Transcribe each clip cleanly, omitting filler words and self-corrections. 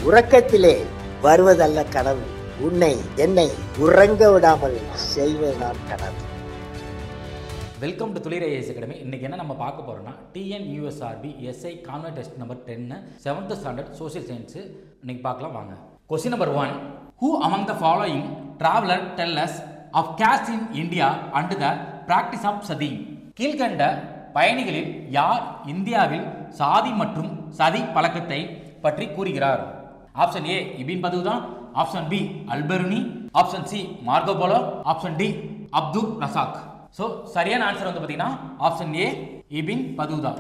உறக்கத்திலே வருவதல்ல கனவு, உன்னை என்னை உறங்க விடாமல் செய்வதுதான் கனவு. வெல்கம் டு துளிர் ஐஏஎஸ் அகாடமி. இன்றைக்கி என்ன நம்ம பார்க்க போகிறோம்னா TNUSRB SI convent test number 10 7th standard social science இன்றைக்கி பார்க்கலாம் வாங்க. Question number 1. Who among the following traveler tell us of caste in India and the practice of sati? கீழ்கண்ட பயணிகளில் யார் இந்தியாவில் சாதி மற்றும் சதி பழக்கத்தை பற்றி கூறுகிறார்? Option A Ibn Battuta, option B Alberuni, option C Marco Polo, option D Abdul Razzaq. So சரியான ஆன்சர் வந்து பார்த்தீங்கன்னா option A Ibn Battuta.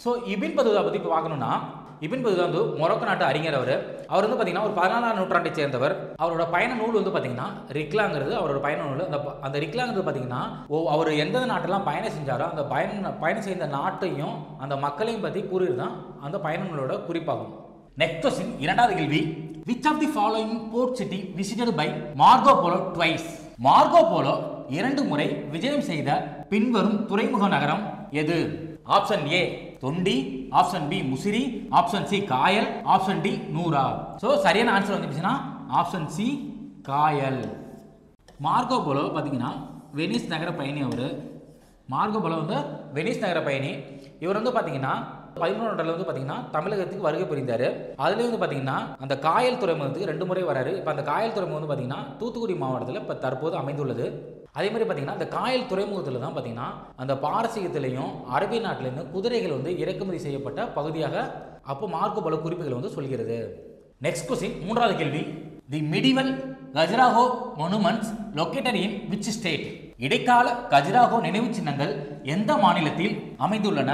So Ibn Battuta பற்றி இப்போ பார்க்கணும்னா, இபின் பதுதா வந்து மொரோக்கோ நாட்டு அறிஞர். அவர் வந்து பார்த்தீங்கன்னா ஒரு 14ஆம் நூற்றாண்டை சேர்ந்தவர். அவரோட பயண நூல் வந்து பார்த்தீங்கன்னா ரிக்லாங்கிறது அவரோட பயண நூல். அந்த ரிக்லாங்கிறது பார்த்தீங்கன்னா அவர் எந்த நாட்டெல்லாம் பயணம் செஞ்சாரோ அந்த பயணம் செய்த நாட்டையும் அந்த மக்களையும் பற்றி கூறுறது தான் அந்த பயண நூலோட குறிப்பாகும். நெக்ஸ்ட் கொஸ்டின், இரண்டாவது கேள்வி. Which of the following port city visited by Marco Polo twice? Marco Polo 2 முறை விஜயம் செய்த பின்வரும் துறைமுக நகரம் எது? Option A Thondi, option B Musiri, option C Kayal, option D Noora. So சரியான ஆன்சர் வந்துச்சுன்னா option C Kayal. Marco Polo பார்த்தீங்கன்னா வெனிஸ் நகர பயணி. மார்கோ போலோ வந்து வெனிஸ் நகர பயணி. இவர் வந்து பார்த்தீங்கன்னா 11ஆம் நூற்றாண்டில் வந்து பார்த்தீங்கன்னா தமிழகத்துக்கு வருகை புரிந்தார். அதுலேயும் வந்து பார்த்தீங்கன்னா அந்த காயல் துறைமுகத்துக்கு 2 முறை வராரு. இப்போ அந்த காயல் துறைமுகம் வந்து பார்த்தீங்கன்னா தூத்துக்குடி மாவட்டத்தில் இப்போ தற்போது அமைந்துள்ளது. அதே மாதிரி பார்த்தீங்கன்னா அந்த காயல் துறைமுகத்தில் தான் பார்த்தீங்கன்னா அந்த பாரசீகத்திலையும் அரபிய நாட்டிலேருந்து குதிரைகள் வந்து இறக்குமதி செய்யப்பட்ட பகுதியாக அப்போ மார்கோ போலோ குறிப்புகள் வந்து சொல்கிறது. நெக்ஸ்ட் கொஸ்டின், மூன்றாவது கேள்வி. The medieval Khajuraho monuments located in which state? இடைக்கால கஜுராஹோ நினைவு சின்னங்கள் எந்த மாநிலத்தில் அமைந்துள்ளன?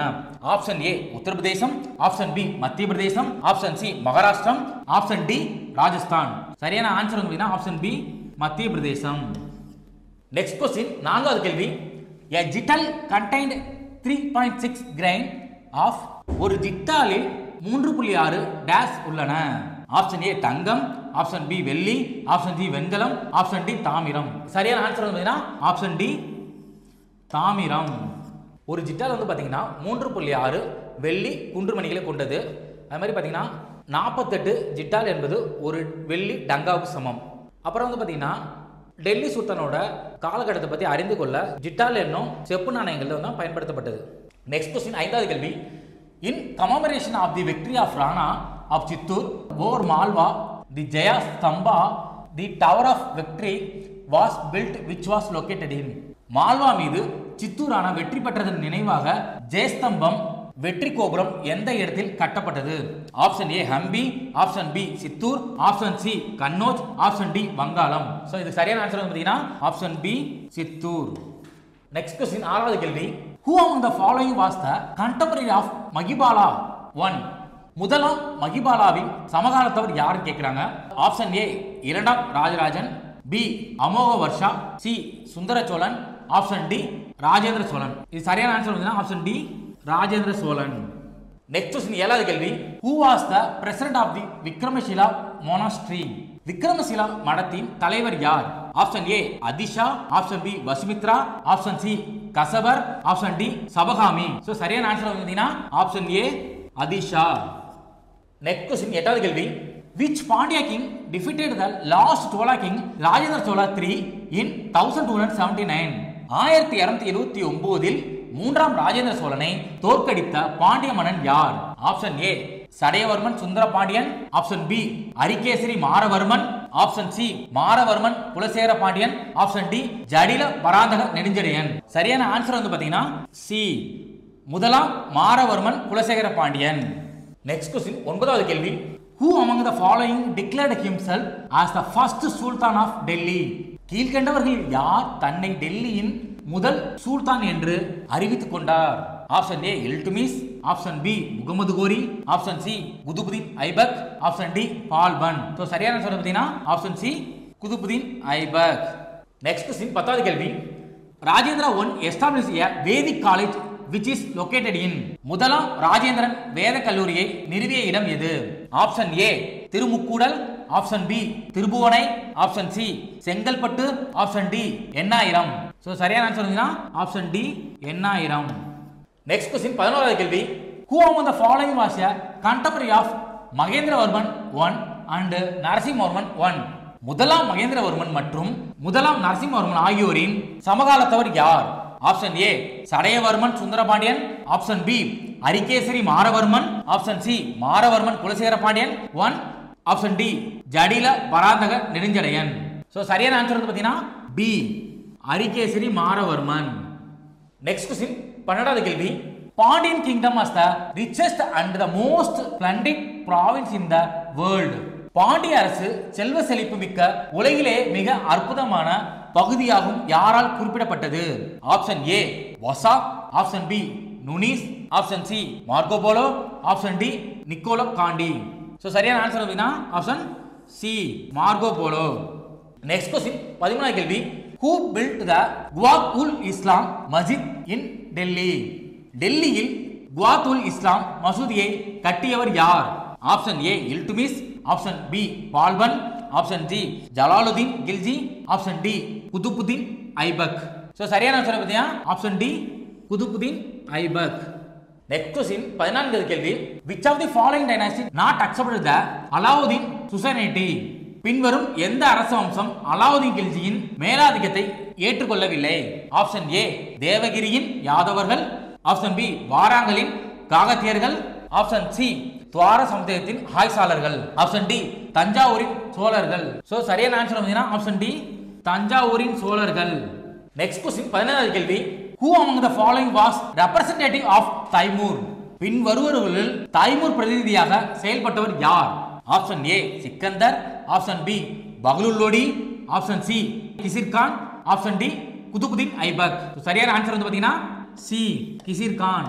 Option A Uttar Pradesh, option B Madhya Pradesh, option C Maharashtra, option D Rajasthan. சரியான ஆன்சர் வந்து ஆப்ஷன் பி மத்திய பிரதேசம். நெக்ஸ்ட் கொஸ்டின், நான்காவது கேள்வி. A jittal contained 3.6 grain of ஒரு ஜிட்டாலில் 3.6 டேஷ் உள்ளன. ஆப்ஷன் ஏ தங்கம், ஆப்ஷன் பி வெள்ளி, ஆப்ஷன் சி வெண்கலம், ஆப்ஷன் டி தாமிரம். சரியான ஆன்சர் வந்து ஆப்ஷன் டி தாமிரம். ஒரு ஜிட்டால் வந்து பார்த்தீங்கன்னா 3.6 வெள்ளி குன்றுமணிகளை கொண்டது. அது மாதிரி பார்த்தீங்கன்னா 48 ஜிட்டால் என்பது ஒரு வெள்ளி டங்காவுக்கு சமம். அப்புறம் வந்து பார்த்தீங்கன்னா டெல்லி சுல்தானோட காலகட்டத்தை பற்றி அறிந்து கொள்ள ஜிட்டால் என்னும் செப்பு நாணயங்கள் தான் பயன்படுத்தப்பட்டது. நெக்ஸ்ட் கொஸ்டின், ஐந்தாவது கேள்வி. In commemoration of the victory of Rana of Chittor over Malwa the Jaya Stambha the tower of victory was built which was located in? Malwa மீது சித்தூர் ராணா வெற்றி பெற்றதன் நினைவாக ஜெயஸ்தம்பம் வெற்றி கோபுரம் எந்த இடத்தில் கட்டப்பட்டது? Option A Hampi, option B Chittor, option C Kannauj, option D Vangalam. So இது சரியான ஆன்சர் வந்து பார்த்தீங்கன்னா option B Chittor. Next question, ஆறாவது கேள்வி. Who among the following was the contemporary of மகிபாலா? 1. முதலாம் மகிபாலாவின் சமகாலத்தவர் யாருன்னு கேட்குறாங்க. ஆப்ஷன் ஏ 2ஆம் Rajarajan, B Amoghavarsha, C Sundara Cholan, option D Rajendra Cholan. இது சரியான ஆன்சர் வந்து option D Rajendra Cholan. Next question, ஏழாவது கேள்வி. Who was the president of the விக்ரமசிலா monastery? விக்ரமசிலா மடத்தின் தலைவர் யார்? Option A Atisha, option B Vasumitra, option C கசபர், ஆப்ஷன் டி சபகாமி. ஸோ சரியான ஆன்சர் வந்து option A Atisha. Next question, எட்டாவது கேள்வி. Which Pandya king defeated the last Chola king Rajendra Chola III in 1279? 1279 மூன்றாம் ராஜேந்திர சோழனை தோற்கடித்த பாண்டிய மன்னன் யார்? Option A Sadaiyavarman Sundara Pandiyan, option B Arikesari Maravarman, option C Maravarman Kulasekara Pandian, option D Jatila Parantaka Nedunjeliyan. சரியான ஆன்சர் வந்து பாத்தீங்கன்னா சி முதலாம் மாரவர்மன் குலசேகர பாண்டியன். நெக்ஸ்ட் கொஸ்டின், ஒன்பதாவது கேள்வி. Who among the following declared himself as the first Sultan of Delhi? கீழ்கண்டவர்களில் யார் தன்னை டெல்லியின் முதல் சுல்தான் என்று அறிவித்துக் கொண்டார்? Option A Iltutmish, option B Muhammad Ghori, option C Qutbuddin Aibak, option D Balban. So சரியான சொல்ல பார்த்தீங்கன்னா option C Qutbuddin Aibak. Next question, 10வது கேள்வி. Rajendra I established a Vedic college which is located in? முதலாம் ராஜேந்திரன் வேத கல்லூரியை நிறுவிய இடம் எது? Option A Thirumukkoodal, option B Thirubuvanai, option C Chengalpattu, option D Ennayiram. So சரியான answer option D Ennayiram. Next question, 11வது கேள்வி. Who among the following was a contemporary of Mahendravarman I and Narasimhavarman 1. முதலாம் மகேந்திரவர்மன் மற்றும் முதலாம் நரசிம்மவர்மன் ஆகியோரின் சமகாலத்தவர் யார்? Option A Jatavarman Sundarapandian, option B Arikesari Maravarman, option C Maravarman Kulasekara Pandian 1, option D Jatila Parantaka Nedunjadaiyan. So சரியான answer வந்து பாத்தீங்கன்னா B Arikesari Maravarman. Next question 12வது கேள்வி. Pandian kingdom as the richest and the most splendid province in the world. Pandya அரசு செல்வ செழிப்பு மிக்க உலகிலே மிக அற்புதமான பகுதியாகும் யாரால் குறிப்பிடப்பட்டது? ஆப்ஷன் ஏ வசா, option B Nuniz, option C Marco Polo, option D Niccolo Conti. So சரியான ஆன்சர் அப்படினா option C Marco Polo. Next question 13வது கேள்வி. Who built the Guwat-ul Islam Masjid in Delhi? டெல்லியில் குவாத்-உல் இஸ்லாம் மசூதியை கட்டியவர் யார்? Option A Iltutmish, option B Balban, option D Jalaluddin Khilji, option D Qutbuddin Aibak. So சரியான answer பாத்தீங்கன்னா option D Qutbuddin Aibak. Next question 14வது கேள்வி. Which of the following dynasty not accepted the Alauddin suzerainty? பின்வரும் எந்த அரச வம்சம் அலாவுதீன் கில்ஜியின் மேலாதிக்கத்தை ஏற்றுக்கொள்ளவில்லை? ஆப்ஷன் ஏ தேவகிரியின் யாதவர்கள், ஆப்ஷன் பி வாராங்கலின் காகத்தியர்கள், ஆப்ஷன் சி துவார சமுதாயத்தின் ஹாய்சாளர்கள், ஆப்ஷன் டி தஞ்சாவூரின் சோழர்கள். சோ சரியான ஆன்சர் பாத்தீங்கன்னா ஆப்ஷன் டி தஞ்சாவூரின் சோழர்கள். நெக்ஸ்ட் क्वेश्चन 17வது கேள்வி. Who among the following was representative of Taimur? பின்வருவர்களில் தைமூர் பிரதிநிதியாக செயல்பட்டவர் யார்? Option A Sikandar, option B Bahlul Lodi, option C Khizr Khan, option D Qutbuddin Aibak. சரியான ஆன்சர் வந்து பாத்தீங்கன்னா C Khizr Khan.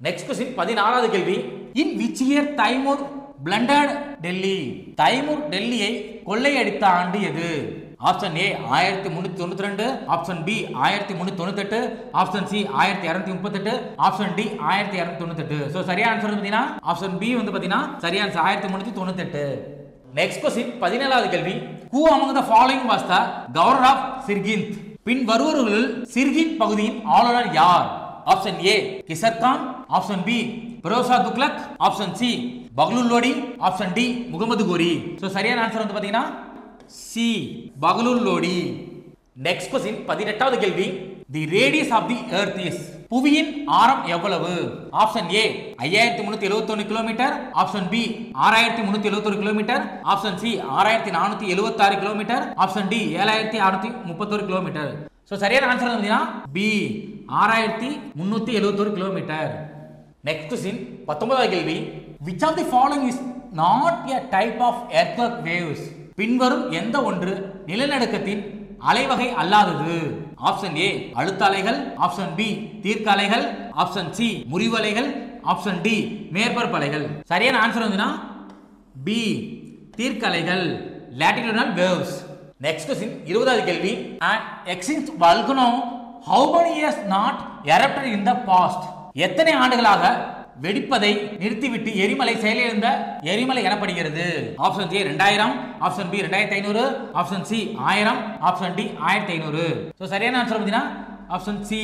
Next question 16வது கேள்வி. In which year Taimur plundered Delhi? Taimur டெல்லியை கொள்ளையடித்த ஆண்டு எது? Option A 1392, option B 1398, option C 1238, option D 1298. So சரியான ஆன்சர் பாத்தீங்கன்னா ஆப்ஷன் பி வந்து பாத்தீங்கன்னா சரியான ஆன்சர் 1398. நெக்ஸ்ட் क्वेश्चन 17வது கேள்வி. Who among the following was the governor of Sirhind? பின் வருவர்களில் சிர்ஹிந்த் பகுதியின் ஆளுநர் யார்? Option A Khizr Khan, option B Firoz Tughlaq, option C Bahlul Lodi, option D Muhammad Ghori. So சரியான ஆன்சர் வந்து பாத்தீங்கன்னா C Bahlul Lodi. Next question 18வது கேள்வி. The radius of the earth is? புவியின் ஆரம் எவ்வளவு? Option A 5371 kilometre, option B 6371 kilometre, option C 6476 kilometre, option D 7631 kilometre. So சரியான answer வந்து பி 6371 கிலோமீட்டர். நெக்ஸ்ட் क्वेश्चन 19வது கேள்வி. which of the following is not a type of earthquake waves? பின்வரும் எந்த ஒன்று நிலநடுக்கத்தின் அலைவகை அல்லாதது? ஆப்ஷன் ஏ அழுத்த அலைகள், ஆப்ஷன் பி தீர்க்க அலைகள், ஆப்ஷன் சி முறிவு அலைகள், ஆப்ஷன் டி மேற்பரப்பு அலைகள். சரியான ஆன்சர் வந்து பி தீர்க்க அலைகள் latitudinal waves. நெக்ஸ்ட் क्वेश्चन 20வது கேள்வி. an extinct volcano how many years not erupted in the past? எத்தனை ஆண்டுகளாக வெடிப்பதை நிறுத்திவிட்டு எரிமலை செயலிழந்த எரிமலை எனப்படுகிறது? Option A 2000, option B 2500, option C 1000, option D 1500. So சரியான ஆன்சர் பாத்தீங்கன்னா ஆப்ஷன் சி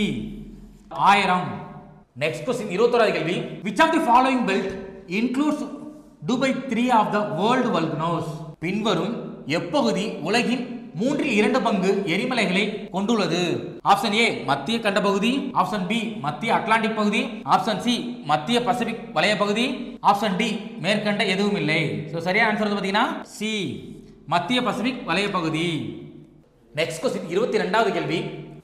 1000. நெக்ஸ்ட் क्वेश्चन 21வது கேள்வி. which of the following belt includes Dubai 3 of the world volcanoes? பின்வரும் எப்பகுதி உலகின் 3/2 பங்கு எரிமலைகளை கொண்டுள்ளது? ஆப்ஷன் ஏ மத்திய கண்ட பகுதி, ஆப்ஷன் பி மத்திய அட்லாண்டிக் பகுதி, ஆப்ஷன் சி மத்திய பசிபிக் வலய பகுதி, ஆப்ஷன் டி மேற்கண்ட எதுவும் இல்லை. சோ சரியான ஆன்சர் வந்து பாத்தீங்கன்னா சி மத்திய பசிபிக் வலய பகுதி. நெக்ஸ்ட் क्वेश्चन 22வது கேள்வி.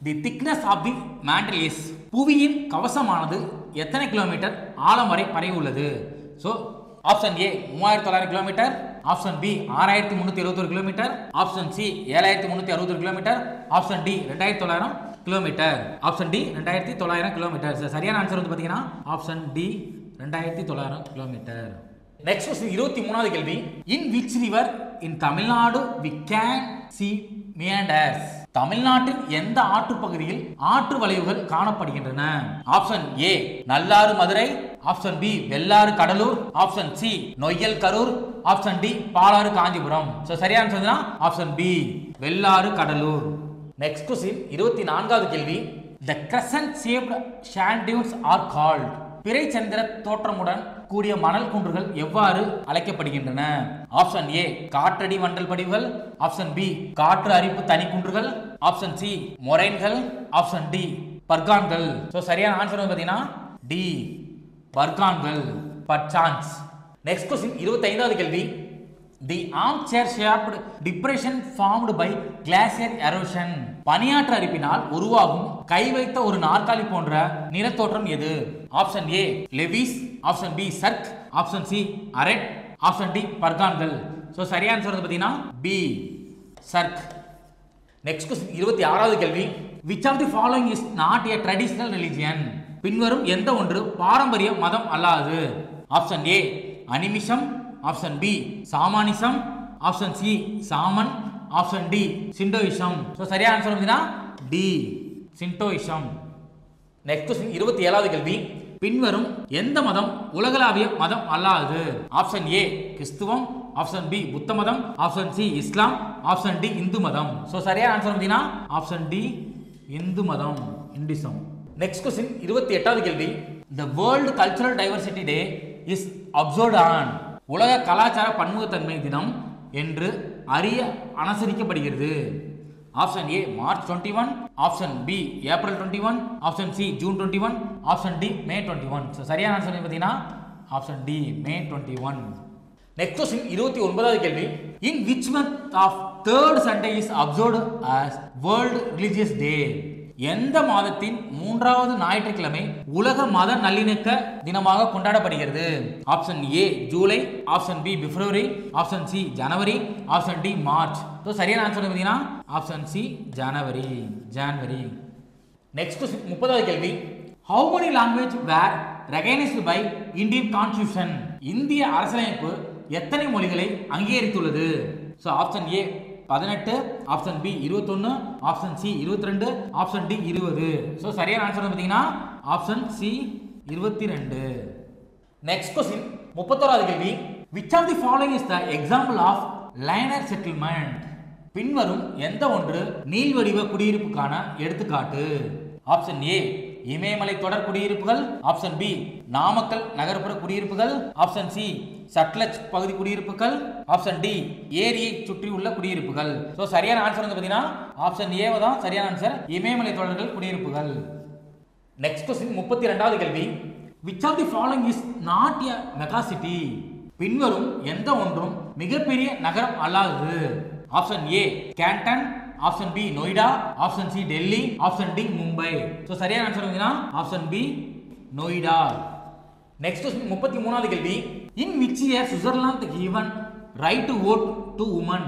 The thickness of the mantle is? புவியின் கவசமானது எத்தனை கிலோமீட்டர் ஆழம் வரை பரவி உள்ளது? So option A 3900 kilometre, option B 6371 kilometre, option C 7361 kilometre, option D 2900 kilometre, option D 2900 kilometre. சரியான ஆன்சர் வந்து பாத்தீங்கன்னா option D 2900 kilometre. Next question 23வது கேள்வி. In which river in Tamil Nadu we can see meanders? தமிழ்நாட்டின் எந்த ஆற்று பகுதியில் ஆற்று வளைவுகள் காணப்படுகின்றன? Option A Nallaru Madurai, option B Vellar Cuddalore, option C Noyyal Karur, option D Palar Kanchipuram. So சரியான answer option B Vellar Cuddalore. Next question 24வது கேள்வி. The crescent shaped sand dunes are called? பிறை சந்திர தோற்றமுடன் கூடிய மணல் குன்றுகள் எவ்வாறு அழைக்கப்படுகின்றன? ஆப்ஷன் ஏ காற்றடி வண்டல் படிவுகள், ஆப்ஷன் பி காற்று அரிப்பு தனி குன்றுகள், ஆப்ஷன் சி மொரைன்கள், ஆப்ஷன் டி பர்கான்கள். சோ சரியான ஆன்சர் வந்து பாத்தீங்கன்னா டி பர்கான்கள். பர்சான்ஸ். நெக்ஸ்ட் क्वेश्चन 25வது கேள்வி. The armchair shaped depression formed by glacier erosion. பனியாற்று அரிப்பினால் உருவாகும் கை வைத்த ஒரு நாற்காலி போன்ற நிறத்தோற்றம் எது? ஆப்ஷன் ஏ லெவிஸ், option B cirque, option C arete, option D பர்கான்கள். சோ சரியான ஆன்சர் வந்து பாத்தீங்கன்னா பி சர்க். நெக்ஸ்ட் क्वेश्चन 26வது கேள்வி. Which of the following is not a traditional religion? பின்வரும் எந்த ஒன்று பாரம்பரிய மதம் அல்லாது? Option A animism, option B shamanism, option C shaman, option D Shintoism. So சரியான ஆன்சர் வந்து டி சிண்டோயிசம். நெக்ஸ்ட் क्वेश्चन 27வது கேள்வி. பின்வரும் எந்த மதம் உலகளாவிய மதம் அல்லாது? ஆப்ஷன் ஏ கிறிஸ்துவம், ஆப்ஷன் பி புத்த மதம், ஆப்ஷன் சி இஸ்லாம், ஆப்ஷன் டி இந்து மதம். சோ சரியான ஆன்சர் வந்து ஆப்ஷன் டி இந்து மதம், இந்துசம். நெக்ஸ்ட் क्वेश्चन 28வது கேள்வி. The World Cultural Diversity Day is observed on. உலக கலாச்சார பன்முகத்தன்மை தினம் என்று அனுசரிக்கப்படுகிறது. Option A March 21, option B April 21, option C June 21, option D May 21. So சரியான ஆன்சர் பார்த்தீங்கன்னா option D May 21. Next question 29வது கேள்வி. In which month of third Sunday is observed as World Religious Day? எந்த மாதத்தின் மூன்றாவது ஞாயிற்றுக்கிழமை உலக மத நல்லிணக்க தினமாக கொண்டாடப்படுகிறது? Option A July, option B February, option C January, option D March. So சரியான ஆன்சர் பார்த்தீங்கன்னா option C January. Next question 30வது கேள்வி. How many languages were recognized by Indian Constitution? இந்திய அரசியலமைப்பு எத்தனை மொழிகளை அங்கீகரித்துள்ளது? So option A 18, option B 21, option C 22, option D 20. So சரியான ஆன்சர் பாத்தீங்கன்னா ஆப்ஷன் சி 22. நெக்ஸ்ட் क्वेश्चन 31வது கேள்வி. Which of the following is the example of linear settlement? பின்வரும் எந்த ஒன்று நீள்வடிவ குடியிருப்புக்கான எடுத்துக்காட்டு? ஆப்ஷன் ஏ இமயமலை தொடர் குடியிருப்புகள், ஆப்ஷன் பி நாமக்கல் நகர்ப்புற குடியிருப்புகள், ஆப்ஷன் சி சட்லஜ் பகுதி குடியிருப்புகள், ஆப்ஷன் டி ஏரியை சுற்றி உள்ள குடியிருப்புகள். சோ சரியான ஆன்சர் வந்து பாத்தீங்கன்னா ஆப்ஷன் ஏ தான் சரியான ஆன்சர், இமயமலை தொடர்கள் குடியிருப்புகள். நெக்ஸ்ட் क्वेश्चन 32வது கேள்வி. Which of the following is not a megacity? பின்வரும் எந்த ஒன்றும் மிகப்பெரிய நகரம் அல்லாதது? Option A Canton, option B Noida, option C Delhi, option D Mumbai. So சரியான ஆன்சர் வந்து option B Noida. Next question 33வது கேள்வி. In which year Switzerland given right to vote to women?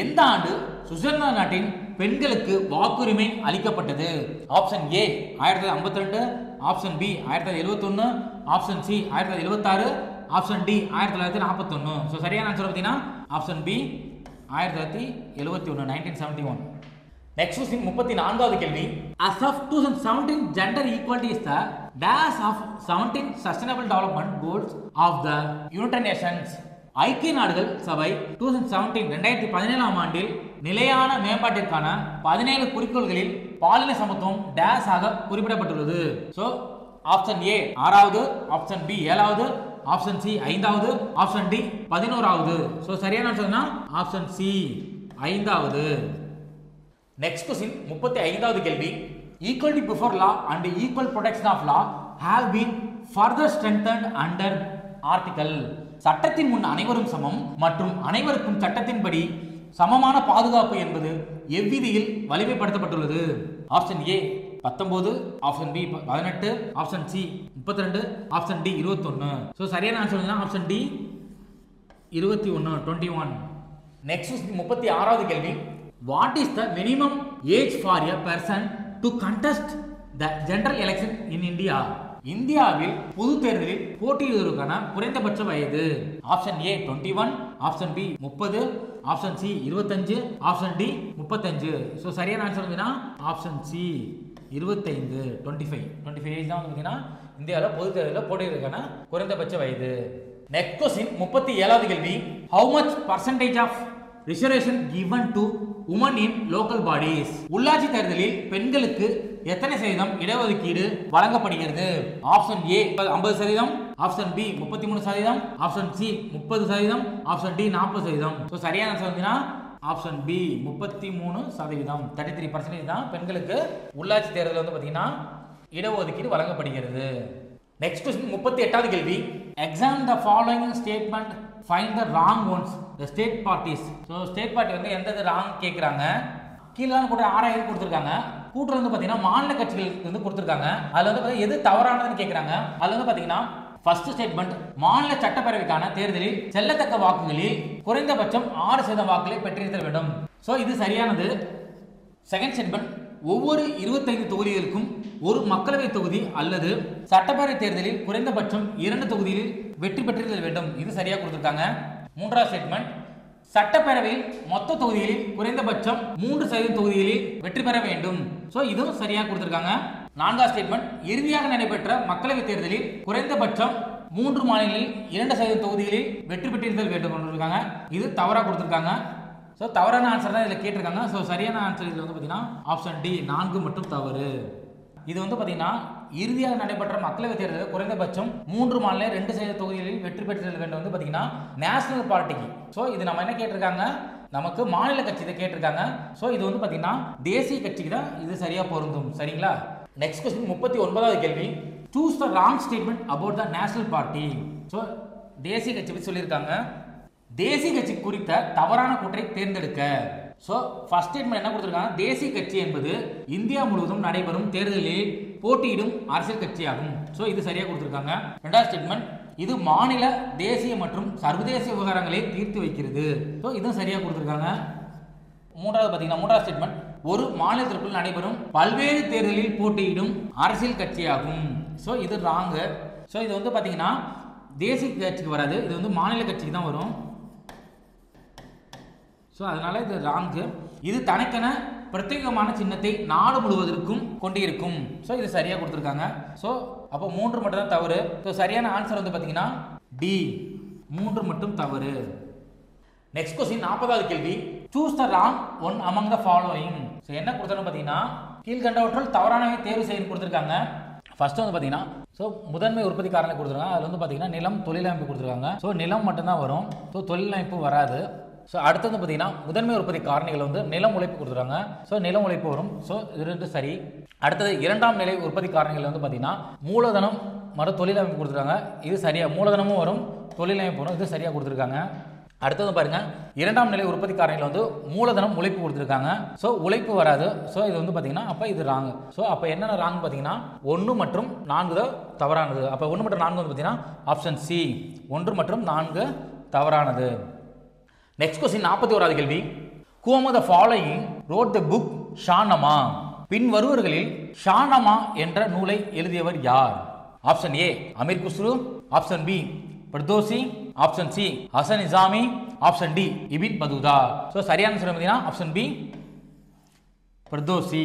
எந்த ஆண்டு சுவிட்சர்லாந்து நாட்டின் பெண்களுக்கு வாக்குரிமை அளிக்கப்பட்டது? Option A 1952, option B 1971, option C 1976, option D 1941. So சரியான ஆன்சர் பார்த்தீங்கன்னா ஆப்ஷன் பி 1971, 1971. நெக்ஸ்ட் क्वेश्चन 34வது கேள்வி. As of 2017 gender equality is the dash of 17 sustainable development goals of the United Nations. ஐக்கிய நாடுகள் சபை 2017 ஆண்டில் நிலையான மேம்பாட்டிற்கான 17 குறிக்கோள்களில் பாலின சமத்துவம் டேஷ் ஆக குறிப்பிடப்பட்டுள்ளது. சோ ஆப்ஷன் ஏ 6வது, ஆப்ஷன் பி 7வது, ஆப்ஷன் சி 5வது, ஆப்ஷன் டி 11வது. சோ சரியான ஆன்சர்னா ஆப்ஷன் சி 5வது. நெக்ஸ்ட் क्वेश्चन 35வது கேள்வி. Equality before law and equal protection of law have been further strengthened under article. சட்டத்தின் முன் அனைவரும் சமம் மற்றும் அனைவருக்கும் சட்டத்தின்படி சமமான பாதுகாப்பு என்பது எவ்விதியில் வலிமைப்படுத்தப்பட்டுள்ளது? Option A 19, option B 18, option C 32, option D 21. So சரியான ஆன்சர் ஆப்ஷன் டி 21. நெக்ஸ்ட் 36வது கேள்வி. What is the minimum age for a person to contest the general election in India? இந்தியாவில் பொது தேர்தலில் போட்டியிடுவதற்கான குறைந்தபட்ச வயது? Option A 21, option B 30, option C 25, option D 35. So சரியான ஆன்சர் வந்து ஆப்ஷன் சி 25, 25 ஏஜ் தான் வந்து இந்தியாவில் பொது தேர்தலில் போட்டியிடுவதற்கான குறைந்தபட்ச வயது. நெக்ஸ்ட் क्वेश्चन 37வது கேள்வி. How much percentage of reservation given to women in local bodies? உள்ளாட்சி தேர்தலில் பெண்களுக்கு எத்தனை சதவீதம் இடஒதுக்கீடு வழங்கப்படுகிறது? Option A 50%, option B 33%, option C 30%, option D 40%. சரியான ஆன்சர் வந்து ஆப்ஷன் பி 33%. 33% தான் பெண்களுக்கு உள்ளாட்சி தேர்தலில் வந்து பார்த்தீங்கன்னா இடஒதுக்கீடு வழங்கப்படுகிறது. நெக்ஸ்ட் கொஸ்டின் 38வது கேள்வி. Exam the following statement, find the wrong once the state parties. State party வந்து எந்த ராங் கேட்குறாங்க? கீழே கூட 6 கொடுத்துருக்காங்க. கூட்டுறது வந்து பார்த்தீங்கன்னா மாநில கட்சிகளுக்கு வந்து கொடுத்துருக்காங்க. அதில் வந்து பார்த்தீங்கன்னா எது தவறானதுன்னு கேட்குறாங்க. அதில் வந்து பார்த்தீங்கன்னா ஃபர்ஸ்ட் ஸ்டேட்மெண்ட், மாநில சட்டப்பேரவைக்கான தேர்தலில் செல்லத்தக்க வாக்குகளில் குறைந்தபட்சம் 6% வாக்குகளை பெற்றிருத்தல் வேண்டும். இது சரியானது. செகண்ட் ஸ்டேட்மெண்ட், ஒவ்வொரு 25 தொகுதிகளுக்கும் ஒரு மக்களவை தொகுதி அல்லது சட்டப்பேரவை தேர்தலில் குறைந்தபட்சம் 2 தொகுதிகளில் வெற்றி பெற்றிருத்தல் வேண்டும். இது சரியா கொடுத்திருக்காங்க. மூன்றாவது ஸ்டேட்மெண்ட், சட்டப்பேரவையில் மொத்த தொகுதிகளில் குறைந்தபட்சம் 3% தொகுதிகளில் வெற்றி பெற வேண்டும். இதுவும் சரியா கொடுத்திருக்காங்க. நான்காவது ஸ்டேட்மெண்ட், இறுதியாக நடைபெற்ற மக்களவை தேர்தலில் குறைந்தபட்சம் 3 மாநிலங்களில் 2% தொகுதிகளில் வெற்றி பெற்றிருத்தல் வேண்டும் கொடுத்திருக்காங்க. இது தவறா கொடுத்திருக்காங்க. தவறான ஆன்சர் தான் இதில் கேட்டிருக்காங்க. சரியான ஆன்சர் இதில் வந்து பார்த்தீங்கன்னா ஆப்ஷன் டி 4 மட்டும் தவறு. இது வந்து பார்த்தீங்கன்னா இறுதியாக நடைபெற்ற மக்களவை தேர்தலில் குறைந்தபட்சம் 3 மாநில 2% தொகுதிகளில் வெற்றி பெற்றிருக்க வேண்டும் வந்து பார்த்தீங்கன்னா நேஷனல் பார்ட்டிக்கு. இது நம்ம என்ன கேட்டிருக்காங்க, நமக்கு மாநில கட்சி இதை கேட்டிருக்காங்க. இது வந்து பார்த்தீங்கன்னா தேசிய கட்சிக்கு தான் இது சரியா பொருந்தும். சரிங்களா? நெக்ஸ்ட் கொஸ்டின் 39வது கேள்வி. Choose the wrong statement about the national party. தேசிய கட்சி பற்றி சொல்லியிருக்காங்க. தேசிய கட்சி குறித்த தவறான கூற்றை தேர்ந்தெடுக்க. ஃபர்ஸ்ட் ஸ்டேட்மெண்ட் என்ன கொடுத்திருக்காங்க, தேசிய கட்சி என்பது இந்தியா முழுவதும் நடைபெறும் தேர்தலில் போட்டியிடும் அரசியல் கட்சியாகும். இது சரியா கொடுத்திருக்காங்க. இரண்டாவது ஸ்டேட்மெண்ட், இது மாநில, தேசிய மற்றும் சர்வதேச விவகாரங்களை தீர்த்து வைக்கிறது. இதுவும் சரியா கொடுத்திருக்காங்க. மூன்றாவது ஸ்டேட்மெண்ட், ஒரு மாநிலத்திற்குள் நடைபெறும் பல்வேறு தேர்தலில் போட்டியிடும் அரசியல் கட்சியாகும். இது ராங். இது வந்து பாத்தீங்கன்னா தேசிய கட்சிக்கு வராது, இது வந்து மாநில கட்சிக்கு தான் வரும். அதனால இது ராங்கு. இது தனக்கென பிரத்யேகமான சின்னத்தை நாடு முழுவதற்கும் கொண்டிருக்கும். இது சரியா கொடுத்திருக்காங்க. அப்போ 3 மட்டும் தான் தவறு. சரியான ஆன்சர் வந்து பாத்தீங்கன்னா டி 3 மட்டும் தவறு. நெக்ஸ்ட் கொஸ்டின் 40வது கேள்வி. Choose the wrong one among the following. என்ன கொடுத்தாலும் பாத்தீங்கன்னா கீழ்கண்டவற்றுள் தவறானவை தேர்வு செய்ய கொடுத்திருக்காங்க. ஃபர்ஸ்ட் வந்து பாத்தீங்கன்னா முதன்மை உற்பத்தி காரணி கொடுத்துருக்காங்க. அதில் வந்து பாத்தீங்கன்னா நிலம், தொழிலமைப்பு கொடுத்துருக்காங்க. நிலம் மட்டும்தான் வரும், தொழிலமைப்பு வராது. அடுத்தது பார்த்தீங்கன்னா முதன்மை உற்பத்தி காரணிகள் வந்து நிலம் உழைப்பு கொடுத்துருக்காங்க. நிலம் உழைப்பு வரும். இது ரெண்டு சரி. அடுத்தது இரண்டாம் நிலை உற்பத்தி காரணிகள் வந்து பார்த்தீங்கன்னா மூலதனம் மற்றும் தொழிலமைப்பு கொடுத்துருக்காங்க. இது சரியா, மூலதனமும் வரும், தொழிலமைப்பு வரும். இது சரியா கொடுத்துருக்காங்க. அடுத்தது பாருங்க, இரண்டாம் நிலை உற்பத்தி காரணிகள் வந்து மூலதனம் உழைப்பு கொடுத்துருக்காங்க. உழைப்பு வராது. இது வந்து பார்த்தீங்கன்னா அப்போ இது ராங். அப்போ என்னென்ன ராங் பார்த்தீங்கன்னா 1 மற்றும் 4 தான் தவறானது. அப்போ 1 மற்றும் 4 வந்து பார்த்தீங்கன்னா ஆப்ஷன் சி 1 மற்றும் 4 தவறானது. நெக்ஸ்ட் கொஸ்டின் 41வது கேள்வி. Who among the following wrote the book ஷானமா? பின் வருவர்களில் ஷானமா என்ற நூலை எழுதியவர் யார்? Option A Amir Khusrau, option B Firdausi, option C Hasan Nizami, option D Ibn Battuta. சரியான சொல்ல பார்த்தீங்கன்னா option B Firdausi.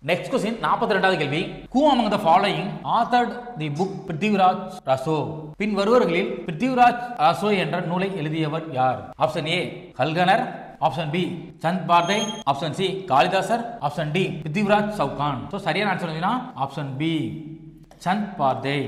Next question 42வது கேள்வி. Who among the following authored the book Prithviraj Raso? பின் வருவர்களில் பிருத்திவிராஜ் ராசோ என்ற நூலை எழுதியவர் யார்? ஆப்ஷன் ஏ ஹல்கனர், option B Chand Bardai, option C காளிதாசர், ஆப்ஷன் டி பிருத்திவிராஜ் சவுகான். சரியான ஆன்சர் வந்து option B Chand Bardai.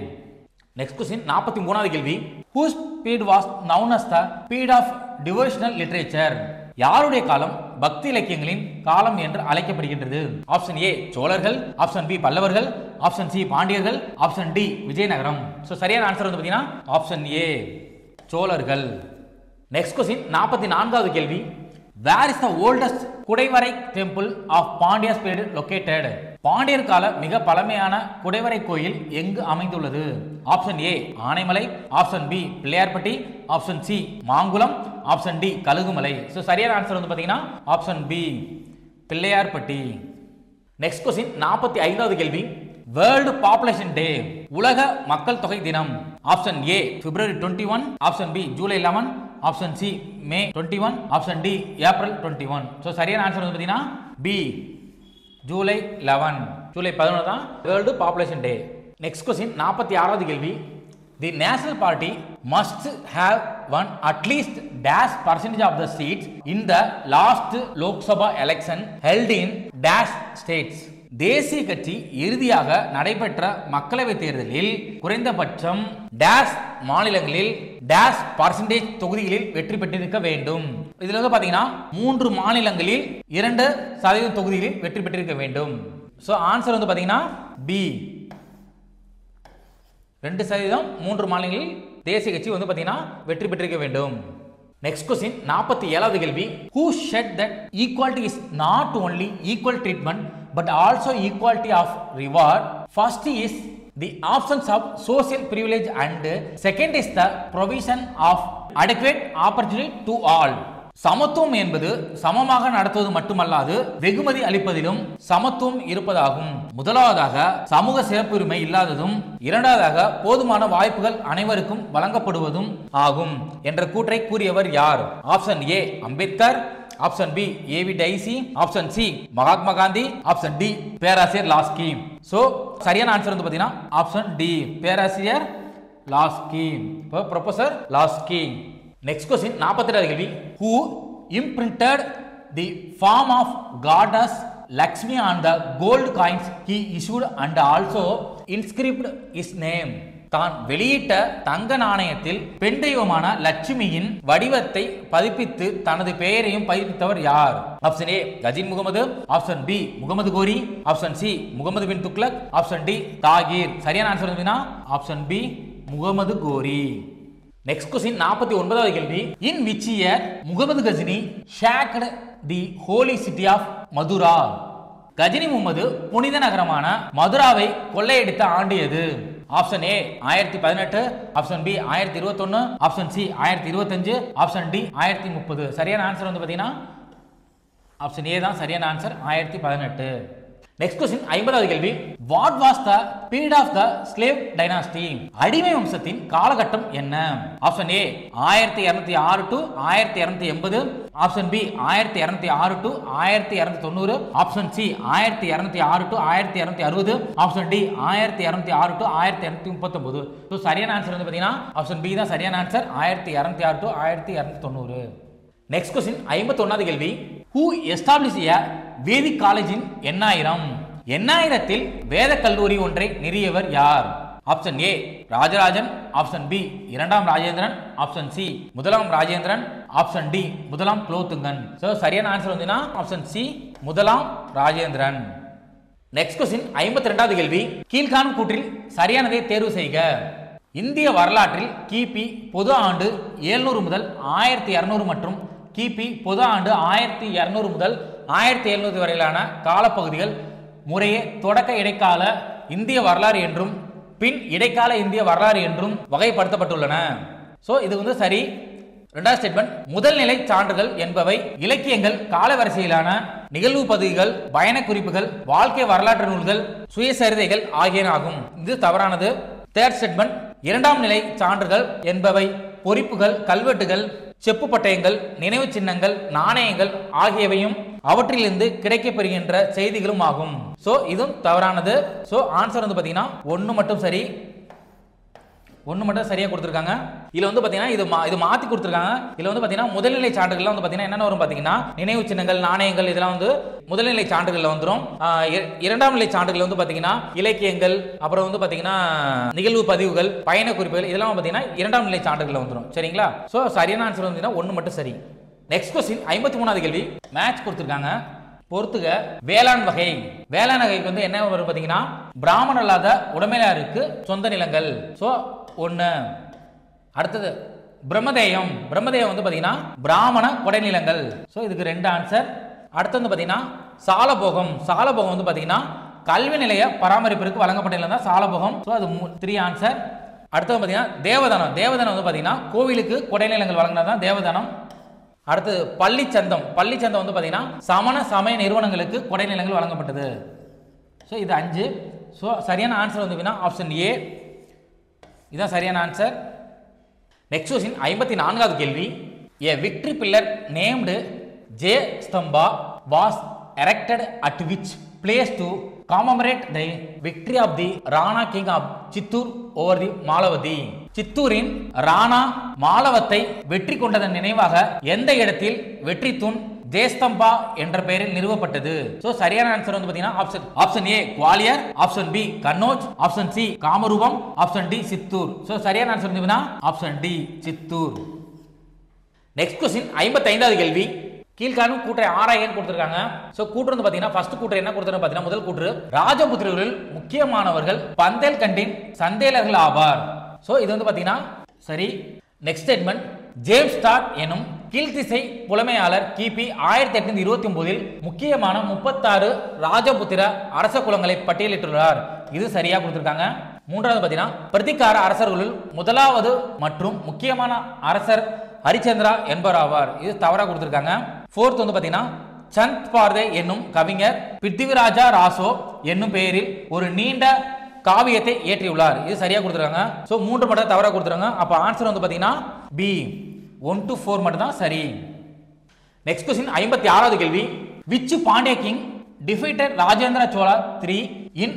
Next question 43வது கேள்வி. Whose period was known as the period of devotional literature? யாருடைய காலம் பக்தி இலக்கியங்களின் காலம் என்று அழைக்கப்படுகின்றது? ஆப்ஷன் ஏ சோழர்கள், ஆப்ஷன் பி பல்லவர்கள், ஆப்ஷன் சி பாண்டியர்கள், ஆப்ஷன் டி விஜயநகரம். சரியான ஆன்சர் வந்து பார்த்தீங்கன்னா ஆப்ஷன் ஏ சோழர்கள். நெக்ஸ்ட் கொஸ்டின் 44வது கேள்வி. Where is the oldest குடைவரை temple of Pandyas period located? பாண்டியர் கால மிக பழமையான குடைவரை கோயில் எங்கு அமைந்துள்ளது? Option A Anaimalai, option B Pillaiyarpatti, option C Mangulam, option D Kalugumalai. சரியான ஆன்சர் வந்து பாத்தீங்கன்னா option B Pillaiyarpatti. Next question 45வது கேள்வி. வேர்ல்டு பாப்புலேஷன் டே உலக மக்கள் தொகை தினம். Option A February 21, option B July 11, option C May 21, option D April 21. சரியான ஆன்சர் வந்து பாத்தீங்கன்னா பி ஜூலை 11. ஜூலை 11 தான் world population day. Next question 46வது கேள்வி. The national party must have won at least dash percentage of the seats in the last Lok Sabha election held in dash states. தேசிய கட்சி இறுதியாக நடைபெற்ற மக்களவைத் தேர்தலில் குறைந்தபட்சம் டேஷ் மாநிலங்களில் டேஷ் பர்சன்டேஜ் தொகுதிகளில் வெற்றி பெற்றிருக்க வேண்டும். இதுல வந்து பாத்தீங்கன்னா 3 மாநிலங்களில் 2% தொகுதிகளில் வெற்றி பெற்றிருக்க வேண்டும். சோ ஆன்சர் வந்து பாத்தீங்கன்னா பி 2% 3 மாநிலங்களில் தேசிய கட்சி வந்து பாத்தீங்கன்னா வெற்றி பெற்றிருக்க வேண்டும். நெக்ஸ்ட் கொஸ்டின் 47வது கேள்வி. Who said that equality is not only equal treatment but also equality of reward? First is the absence of social privilege and second is the provision of adequate opportunity to all. சமத்துவம் என்பது சமமாக நடத்துவது மட்டுமல்லாது வெகுமதி அளிப்பதிலும் சமத்துவம் இருப்பதாகும். முதலாவதாக சமூக சிறப்புரிமை இல்லாததும் இரண்டாவதாக போதுமான வாய்ப்புகள் அனைவருக்கும் வழங்கப்படுவதும் ஆகும் என்ற கூற்றை கூறியவர் யார்? Option A Ambedkar, option B AV Dicey, option C Mahatma Gandhi, option D பேராசிரியர் லாஸ்கி. சோ சரியான ஆன்சர் வந்து பாத்தீங்கன்னா ஆப்ஷன் டி பேராசிரியர் Laski, professor Laski. Next question 42வது கேள்வி. Who imprinted the form of goddess Lakshmi on the gold coins he issued and also inscribed his name? தான் வெளியிட்ட தங்க நாணயத்தில் பெண் தெய்வமான லட்சுமியின் வடிவத்தை பதிப்பித்து தனது பெயரையும் பதிப்பித்தவர் யார்? Option A Ghazni Muhammad, option B Muhammad Ghori, option C Muhammad bin Tughluq, option D Tahir. சரியான ஆன்சர் வந்து ஆப்ஷன் பி முகமது கோரி. Next question 49வது கேள்வி. In which year Mohammed Ghajini sacked the holy city of Mathura? Ghajini Mohammed புனித நகரமான மதுராவை கொள்ளையடித்த ஆண்டு எது? Option A 1018, option B 1021, option C 1025, option D 1030. சரியான ஆன்சர் வந்து பாத்தீங்கன்னா ஆப்ஷன் ஏ தான் சரியான ஆன்சர் 1018. Next question 50வது கேள்வி. What was the period of the slave dynasty? அடிமை வம்சத்தின் காலகட்டம் என்ன? Option A 1206 to 1280, option B 1206 to 1290, option C 1206 to 1260, option D 1206 to 1239. So சரியான ஆன்சர் வந்து பாத்தீங்கன்னா ஆப்ஷன் பி தான் சரியான ஆன்சர் 1206 to 1290. Next question 51வது கேள்வி. Who established a Vedic college in எண்ணாயிரம்? எண்ணாயிரத்தில் வேத கல்லூரி ஒன்றை நிறுவியவர் யார்? Option A Rajarajan, option B இரண்டாம் ராஜேந்திரன், ஆப்ஷன் சி முதலாம் ராஜேந்திரன், ஆப்ஷன் டி முதலாம் குலோத்துங்கன். சோ சரியான ஆன்சர் வந்து ஆப்ஷன் சி முதலாம் ராஜேந்திரன். நெக்ஸ்ட் கொஸ்டின் 52வது கேள்வி. கீழ்காணும் கூற்றில் சரியானதை தேர்வு செய்க. இந்திய வரலாற்றில் கிபி பொது ஆண்டு 700 முதல் 1200 மற்றும் கிபி பொது ஆண்டு 1200 முதல் 1700 வரையிலான காலப்பகுதிகள் முறையே தொடக்க இடைக்கால இந்திய வரலாறு என்றும் பின் இடைக்கால இந்திய வரலாறு என்றும் வகைப்படுத்தப்பட்டுள்ளன. சோ இது வந்து சரி. இரண்டாவது ஸ்டேட்மெண்ட். முதல் நிலை சான்றுகள் என்பவை இலக்கியங்கள், காலவரிசையிலான நிகழ்வு பதிவுகள், பயண குறிப்புகள், வாழ்க்கை வரலாற்று நூல்கள், சுயசரிதைகள் ஆகியன ஆகும். இது தவறானது. Third statement. இரண்டாம் நிலை சான்றுகள் என்பவை பொறிப்புகள், கல்வெட்டுகள், செப்பு பட்டயங்கள், நினைவு சின்னங்கள், நாணயங்கள் ஆகியவையும் அவற்றிலிருந்து கிடைக்கப்பெறுகின்ற செய்திகளும் ஆகும். சோ இதுவும் தவறானது. சோ ஆன்சர் வந்து பாத்தீங்கன்னா ஒன்னு மட்டும் சரி, ஒன்னு மட்டும் சரியா கொடுத்திருக்காங்க. இதுல வந்து பாத்தீங்கன்னா இது மாத்தி கொடுத்திருக்காங்க. இதுல வந்து பாத்தீங்கன்னா முதல்நிலை சான்றுகள்ல வந்து பாத்தீங்கன்னா என்னென்ன வரும் பாத்தீங்கன்னா நினைவு சின்னங்கள், நாணயங்கள் இதெல்லாம் வந்து முதல்நிலை சான்றுகள்ல வந்துரும். இரண்டாம் நிலை சான்றுகள் வந்து பாத்தீங்கன்னா இலக்கியங்கள், அப்புறம் வந்து பாத்தீங்கன்னா நிகழ்வு பதிவுகள், பயண குறிப்புகள் இதெல்லாம் பாத்தீங்கன்னா இரண்டாம் நிலை சான்றுகள்ல வந்துரும். சரிங்களா? சோ சரியான ஆன்சர் வந்து ஒன்னு மட்டும் சரி. நெக்ஸ்ட் கொஸ்டின் 53வது கேள்வி. மேட்ச் கொடுத்திருக்காங்க, பொறுத்துக. வேளாண் வகை. வேளாண் வகைக்கு வந்து என்ன வரும் பாத்தீங்கன்னா பிராமண அல்லாத உடைமையாளருக்கு சொந்த நிலங்கள். சோ ஒன்னு. அடுத்தது பிரம்மதேயம். பிரம்மதேயம் வந்து பாத்தீங்கன்னா பிராமண கொடைநிலங்கள். சோ இதுக்கு 2 ஆன்சர். அடுத்து வந்து பாத்தீங்கன்னா சாலபோகம். சாலபோகம் வந்து பாத்தீங்கன்னா கல்வி நிலைய பராமரிப்பிற்கு வழங்கப்பட்ட நிலம் தான் சாலபோகம். சோ அது 3 ஆன்சர். அடுத்து பாத்தீங்கன்னா தேவதானம். தேவதானம் வந்து பாத்தீங்கன்னா கோவிலுக்கு கொடைநிலங்கள் வழங்கினதான் தேவதானம். அடுத்து பள்ளிச்சந்தம். பள்ளிச்சந்தம் வந்து பாத்தீங்கன்னா சமண சமய நிறுவனங்களுக்கு கொடைநிலங்கள் வழங்கப்பட்டது. சோ இது 5. சோ சரியான ஆன்சர் வந்து ஆப்ஷன் ஏ. இதான் சரியான ஆன்சர். நெக்ஸ்ட் கொஸ்டின் 54வது கேள்வி. A victory pillar named J Stamba was erected at which place to commemorate the victory of the Rana king of Chittoor over the Malavati? சித்தூரின் Rana மாலவத்தை வெற்றி கொண்டதன் நினைவாக எந்த இடத்தில் வெற்றி தூண் ஜெயஸ்தம்பா என்ற பெயரில் நிறுவப்பட்டது? சோ சரியான ஆன்சர் வந்து பாத்தீங்கன்னா option A Gwalior, option B Kannauj, option C Kamarupa, option D Chittor. So சரியான ஆன்சர் வந்து option D Chittor. Next question 55வது கேள்வி. கீழ்காணும் கூற்றை ஆராயன்னு கொடுத்திருக்காங்க. சோ கூற்று வந்து பாத்தீங்கன்னா ஃபர்ஸ்ட் கூற்று என்ன கொடுத்திருக்காங்க பாத்தீங்கன்னா முதல் கூற்று ராஜபுத்திரர்களில் முக்கியமானவர்கள் பந்தேல் கண்டின் சந்தேலர்கள் ஆவார். சோ இது வந்து பாத்தீங்கன்னா சரி. நெக்ஸ்ட் ஸ்டேட்மெண்ட் ஜேம்ஸ் டாட் எனும் கீழ்த்திசை புலமையாளர் கிபி 1829 முக்கியமான 36 ராஜபுத்திர அரச குலங்களை பட்டியலிட்டுள்ளார். இது சரியா கொடுத்திருக்காங்க. மூன்றாவது பாத்தீங்கன்னா பிரதிகார அரசர்களுள் முதலாவது மற்றும் முக்கியமான அரசர் ஹரிச்சந்திரா என்பவர் ஆவார். இது தவறா கொடுத்திருக்காங்க. ஃபோர்த் வந்து பாத்தீங்கன்னா சந்த் பார்தே என்னும் கவிஞர் பிருத்திவிராஜா ராசோ என்னும் பெயரில் ஒரு நீண்ட காவியத்தை இயற்றியுள்ளார். இது சரியா கொடுத்திருக்காங்க. சோ மூன்று மட்டும் தவறா கொடுத்திருக்காங்க. அப்ப ஆன்சர் வந்து பாத்தீங்கன்னா பி 1 to 4 மட்டும் தான் சரி. நெக்ஸ்ட் क्वेश्चन 56வது கேள்வி. which Pandya king defeated Rajendra Chola III in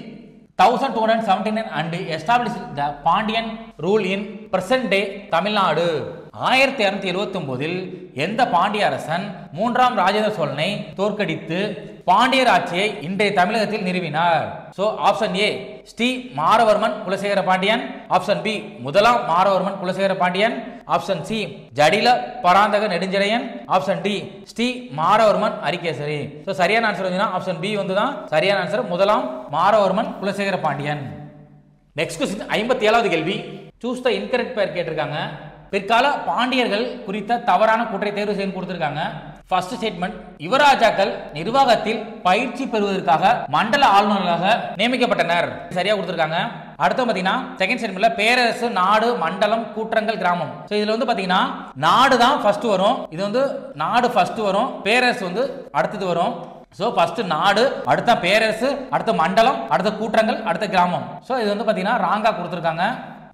1279 and established the Pandian rule in present day Tamil Nadu? 1279 எந்த பாண்டிய அரசன் மூன்றாம் ராஜேந்திர சோழனை தோற்கடித்து பாண்டியர் ஆட்சியை இன்றைய தமிழகத்தில் நிறுவினார்? So option A Shri Maravarman Kulasekara Pandian, option B முதலாம் Maravarman Kulasekara Pandian, option C Jatila Parantaka Nedunjeliyan, option D Shri Maravarman Arikesari. So சரியான ஆன்சர் வந்து ஆப்ஷன் பி வந்து தான் சரியான ஆன்சர், முதலாம் மாரவர்மன் குலசேகர பாண்டியன். நெக்ஸ்ட் क्वेश्चन 57வது கேள்வி. சூஸ் த இன்கரெக்ட் பெயர் கேட்டிருக்காங்க. பிற்கால பாண்டியர்கள் குறித்த தவறான கூற்றை தேர்வு செய்து கொடுத்திருக்காங்க. ஃபர்ஸ்ட் ஸ்டேட்மெண்ட் யுவராஜாக்கள் நிர்வாகத்தில் பயிற்சி பெறுவதற்காக மண்டல ஆளுநர்களாக நியமிக்கப்பட்டனர். சரியா கொடுத்திருக்காங்க. அடுத்து பாத்தீங்கன்னா செகண்ட் ஸ்டேட்மெண்ட்ல பேரரசு, நாடு, மண்டலம், கூற்றங்கள், கிராமம். சோ இதுல வந்து பாத்தீங்கன்னா நாடு தான் ஃபர்ஸ்ட் வரும். இது வந்து நாடு ஃபர்ஸ்ட் வரும், பேரரசு வந்து அடுத்தது வரும். சோ ஃபர்ஸ்ட் நாடு, அடுத்த பேரரசு, அடுத்த மண்டலம், அடுத்த கூற்றங்கள், அடுத்த கிராமம். சோ இது வந்து பாத்தீங்கன்னா ராங்கா கொடுத்திருக்காங்க.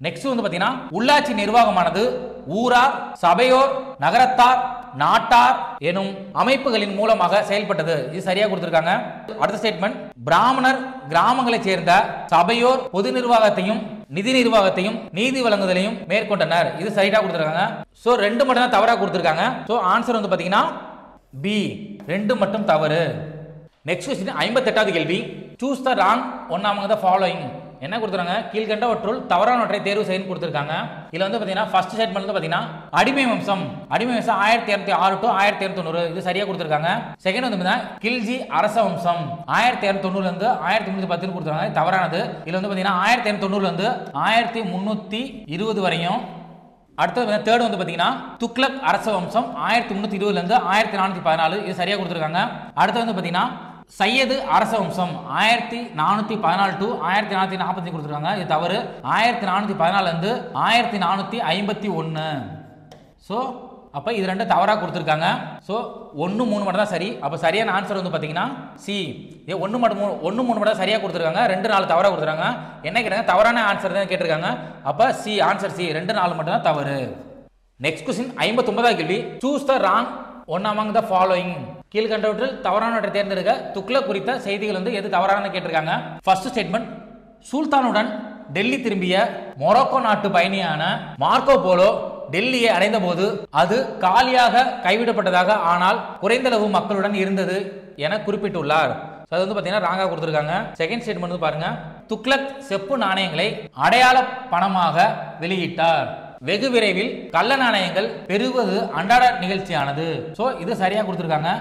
நெக்ஸ்ட் வந்து பாத்தீங்கன்னா உள்ளாட்சி நிர்வாகமானது ஊரார், சபையோர், நகரத்தார், நாட்டார் எனும் அமைப்புகளின் மூலமாக செயல்பட்டது. இது சரியா கொடுத்திருக்காங்க. அடுத்த ஸ்டேட்மெண்ட் பிராமணர் கிராமங்களை சேர்ந்த சபையோர் பொது நிர்வாகத்தையும் நிதி நிர்வாகத்தையும் நீதி வழங்குதலையும் மேற்கொண்டனர். இது சரியா கொடுத்திருக்காங்க. சோ ரெண்டு மட்டும் தான் தவறா கொடுத்திருக்காங்க. சோ ஆன்சர் வந்து பாத்தீங்கன்னா பி 2 மட்டும் தவறு. நெக்ஸ்ட் क्वेश्चन 58வது கேள்வி. Choose the wrong one among the following. என்ன கொடுத்துறாங்க? கீழ்கண்டவற்றுள் தவறானவற்றை தேர்வு செய்யணும் கொடுத்திருக்காங்க. இதுல வந்து பாத்தீங்கன்னா ஃபர்ஸ்ட் ஸ்டேட்மெண்ட் வந்து பாத்தீங்கன்னா அடிமை வம்சம் 1206 to 1290 இது சரியா கொடுத்திருக்காங்க. செகண்ட் வந்து பாத்தீங்கன்னா கில்ஜி அரச வம்சம் 1290 இருந்து 1310 கொடுத்திருக்காங்க. தவறானது. இதுல வந்து பாத்தீங்கன்னா 1290 இருந்து 1320 வரையும். அடுத்து தேர்ட் வந்து பாத்தீங்கன்னா துக்ளக் அரச வம்சம் 1320 இருந்து 1414 இது சரியா கொடுத்திருக்காங்க. அடுத்து வந்து பாத்தீங்கன்னா சையது அரச வம்சம் 1414 to 1440 கொடுத்திருக்காங்க. இது தவறு. 1414 இருந்து 1451. சோ அப்ப இது ரெண்டு தவறா கொடுத்திருக்காங்க. சோ 1 3 மட்டும் தான் சரி. அப்ப சரியான ஆன்சர் வந்து பாத்தீங்கன்னா சி. இது 1 3 மட்டும் சரியா கொடுத்திருக்காங்க, 2 4 தவறா கொடுத்திருக்காங்க. என்ன கேட்டாங்க? தவறான ஆன்சர் தான் கேட்டிருக்காங்க. அப்ப சி ஆன்சர் சி 2 4 மட்டும் தான் தவறு. நெக்ஸ்ட் क्वेश्चन 59வது கேள்வி. Choose the wrong one among the following. கீழ்கண்டவற்றில் தவறானவற்றை தேர்ந்தெடுக்க. துக்ளக் குறித்த செய்திகள் வந்து எது தவறான கேட்டிருக்காங்க. ஃபர்ஸ்ட் ஸ்டேட்மெண்ட் சுல்தானுடன் டெல்லி திரும்பிய மொரோக்கோ நாட்டு பயணியான மார்க்கோ போலோ டெல்லியை அடைந்த போது அது காலியாக கைவிடப்பட்டதாக, ஆனால் குறைந்தளவு மக்களுடன் இருந்தது என குறிப்பிட்டுள்ளார். அது வந்து பாத்தீங்கன்னா ராங்கா கொடுத்திருக்காங்க. செகண்ட் ஸ்டேட்மெண்ட் வந்து பாருங்க. துக்ளக் செப்பு நாணயங்களை அடையாள பணமாக வெளியிட்டார். வெகு விரைவில் கள்ள நாணயங்கள் பெறுவது அன்றாட நிகழ்ச்சியானது. சோ இது சரியா கொடுத்திருக்காங்க.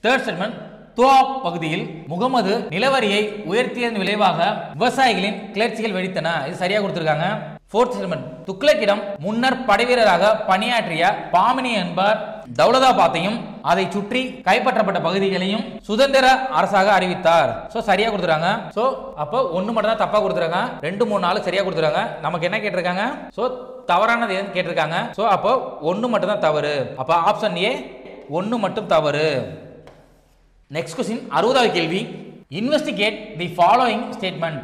தேர்ட் ஸ்டேட்மெண்ட் துவாப் பகுதியில் முகமது நிலவரியை உயர்த்தியதன் விளைவாக விவசாயிகளின் கிளர்ச்சிகள் வெடித்தன. இது சரியா கொடுத்திருக்காங்க. ஃபோர்த் ஸ்டேட்மெண்ட் துக்ளக்கிடம் முன்னர் படைவீரராக பணியாற்றிய பாமினி என்பவர் தௌலதாபாத்தையும் அதை சுற்றி கைப்பற்றப்பட்ட பகுதிகளையும் சுதந்திர அரசாக அறிவித்தார். சோ சரியா கொடுத்துறாங்க. சோ அப்போ 1 மட்டும் தான் தப்பா கொடுத்துறாங்க, 2 3 4 சரியா கொடுத்துறாங்க. நமக்கு என்ன கேட்டிருக்காங்க? சோ தவறானது எதுன்னு கேட்டிருக்காங்க. சோ அப்போ 1 மட்டும் தான் தவறு. அப்ப ஆப்ஷன் ஏ 1 மட்டும் தவறு. நெக்ஸ்ட் क्वेश्चन 60வது கேள்வி. Investigate the following statement.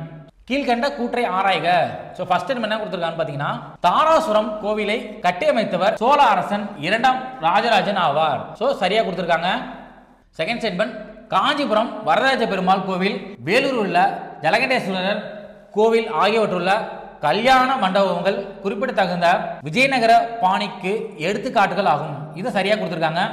கீழ்கண்ட கூற்றை ஆராய்க. சோ ஃபர்ஸ்ட் டைம் என்ன கொடுத்திருக்காங்க பாத்தீங்கன்னா தாராசுரம் கோவிலை கட்டியமைத்தவர் சோழ அரசன் 2ஆம் ராஜராஜன் ஆவார். சோ சரியா கொடுத்திருக்காங்க. செகண்ட் ஸ்டேட்மெண்ட் காஞ்சிபுரம் வரதராஜ பெருமாள் கோவில், வேலூர் உள்ள ஜலகண்டேஸ்வரர் கோவில் ஆகியவற்றுள்ள கல்யாண மண்டபங்கள் குறிப்பிடத்தகுந்த விஜயநகர பாணிக்கு எடுத்துக்காட்டுகள் ஆகும். இது சரியா கொடுத்திருக்காங்க.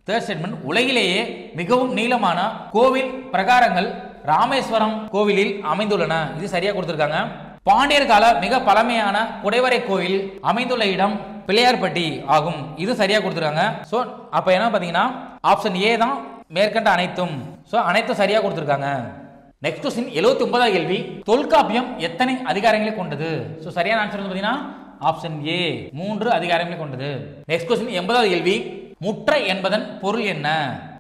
தேர்ட் ஸ்டேட்மெண்ட், உலகிலேயே மிகவும் நீளமான கோவில் பிரகாரங்கள் ராமேஸ்வரம் கோவிலில் அமைந்துள்ளன. இது சரியா கொடுத்திருக்காங்க. பாண்டியர் கால மிக பழமையான குடைவரை கோவில் அமைந்துள்ள இடம் பிள்ளையார்பட்டி ஆகும். இது சரியா கொடுத்திருக்காங்க. சோ அப்ப என்ன பாத்தீங்கன்னா ஆப்ஷன் ஏ தான் மேற்கண்ட அனைத்தும். சோ அனைத்தும் சரியா கொடுத்திருக்காங்க. நெக்ஸ்ட் क्वेश्चन 79வது கேள்வி, தொல்காப்பியம் எத்தனை அதிகாரங்களை கொண்டது? சோ சரியான ஆன்சர் வந்து பாத்தீங்கன்னா ஆப்ஷன் ஏ 3 அதிகாரங்களை கொண்டது. நெக்ஸ்ட் क्वेश्चन 80வது கேள்வி, முற்ற என்பதன் பொருள் என்ன?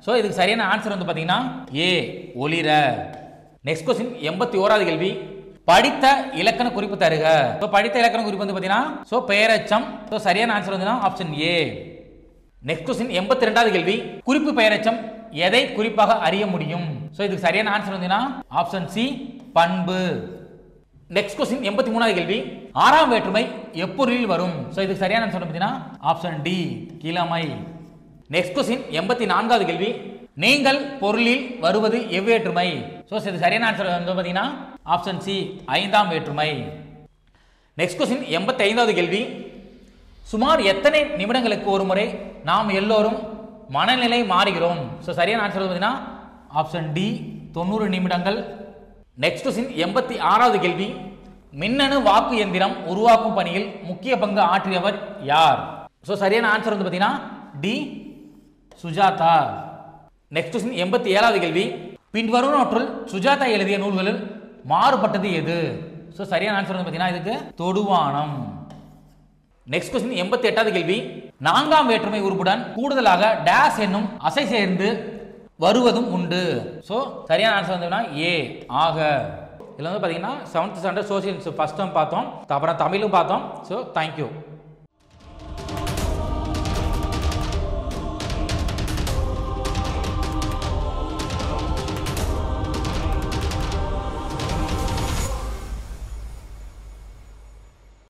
சோ இதுக்கு சரியான ஆன்சர் வந்து பாத்தீங்கன்னா ஏ ஒளிர. நெக்ஸ்ட் क्वेश्चन 81வது கேள்வி, படித்த இலக்கண குறிப்பு தருக. சோ படித்த இலக்கண குறிப்பு வந்து பாத்தீங்கன்னா சோ பெயரெச்சம். சோ சரியான ஆன்சர் வந்து ஆப்ஷன் ஏ. நெக்ஸ்ட் क्वेश्चन 82வது கேள்வி, குறிப்பு பெயரெச்சம் எதை குறிப்பாக அறிய முடியும்? சோ இதுக்கு சரியான ஆன்சர் வந்து ஆப்ஷன் சி பண்பு. நெக்ஸ்ட் क्वेश्चन 83வது கேள்வி, ஆறாம் வேற்றுமை எப்பொருளில் வரும்? சோ இதுக்கு சரியான ஆன்சர் பாத்தீங்கன்னா ஆப்ஷன் டி கிழமை. நெக்ஸ்ட் क्वेश्चन 84வது கேள்வி, நீங்கள் பொருளில் வருவது எவ்வேற்றுமை? சோ இது சரியான ஆன்சர் வந்து பாத்தீங்கன்னா ஆப்ஷன் சி ஐந்தாம் வேற்றுமை. நெக்ஸ்ட் क्वेश्चन 85வது கேள்வி, சுமார் எத்தனை நிமிடங்களுக்கு ஒரு முறை நாம் எல்லோரும் மனநிலை மாறுகிறோம்? சோ சரியான ஆன்சர் வந்து பாத்தீங்கன்னா ஆப்ஷன் டி 90 நிமிடங்கள். நெக்ஸ்ட் क्वेश्चन 86வது கேள்வி, மின்னணு வாக்கு எந்திரம் உருவாக்கும் பணியில் முக்கிய பங்கு ஆற்றியவர் யார்? சோ சரியான ஆன்சர் வந்து பாத்தீங்கன்னா டி சுஜாதா. நெக்ஸ்ட் क्वेश्चन 87வது கேள்வி, பின்வருவனவற்றுள் சுஜாதா எழுதிய நூல்களில் மாறுபட்டது எது? சோ சரியான ஆன்சர் வந்து பாத்தீங்கன்னா இதுக்கு தொடுவானம். நெக்ஸ்ட் क्वेश्चन 88வது கேள்வி, நான்காம் வேற்றுமை உறுப்புடன் கூடுதலாக டேஸ் என்னும் அசை சேர்ந்து வருவதும் உண்டு. சோ சரியான ஆன்சர் வந்து ஏ ஆக. இதுல வந்து பாத்தீங்கன்னா 7th standard social first time பார்த்தோம், அப்புறம் தமிழும் பார்த்தோம். So thank you.